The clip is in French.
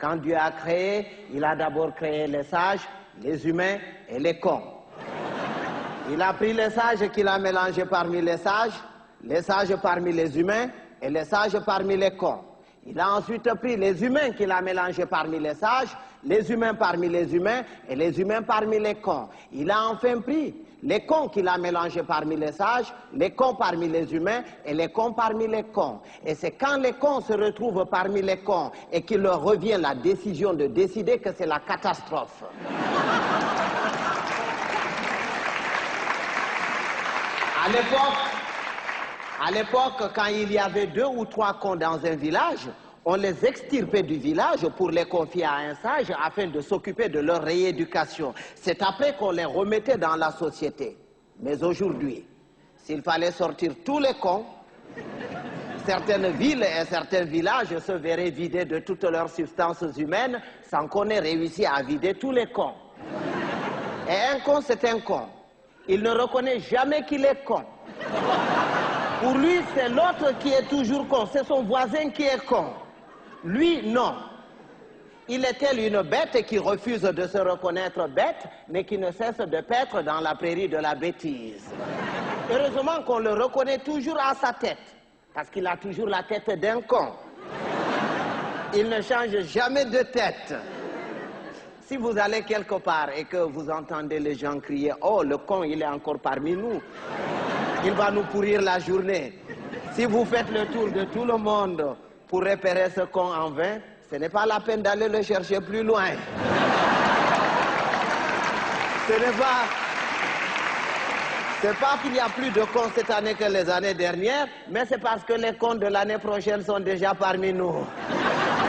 Quand Dieu a créé, il a d'abord créé les sages, les humains et les cons. Il a pris les sages qu'il a mélangés parmi les sages parmi les humains et les sages parmi les cons. Il a ensuite pris les humains qu'il a mélangés parmi les sages, les humains parmi les humains et les humains parmi les cons. Il a enfin pris les cons qu'il a mélangés parmi les sages, les cons parmi les humains et les cons parmi les cons. Et c'est quand les cons se retrouvent parmi les cons et qu'il leur revient la décision de décider que c'est la catastrophe. À l'époque, quand il y avait 2 ou 3 cons dans un village, on les extirpait du village pour les confier à un sage afin de s'occuper de leur rééducation. C'est après qu'on les remettait dans la société. Mais aujourd'hui, s'il fallait sortir tous les cons, certaines villes et certains villages se verraient vidés de toutes leurs substances humaines sans qu'on ait réussi à vider tous les cons. Et un con, c'est un con. Il ne reconnaît jamais qu'il est con. Pour lui, c'est l'autre qui est toujours con. C'est son voisin qui est con. Lui, non. Il est tel une bête qui refuse de se reconnaître bête, mais qui ne cesse de paître dans la prairie de la bêtise. Heureusement qu'on le reconnaît toujours à sa tête, parce qu'il a toujours la tête d'un con. Il ne change jamais de tête. Si vous allez quelque part et que vous entendez les gens crier « Oh, le con, il est encore parmi nous. Il va nous pourrir la journée. » Si vous faites le tour de tout le monde pour repérer ce con en vain, ce n'est pas la peine d'aller le chercher plus loin. C'est pas qu'il y a plus de cons cette année que les années dernières, mais c'est parce que les cons de l'année prochaine sont déjà parmi nous.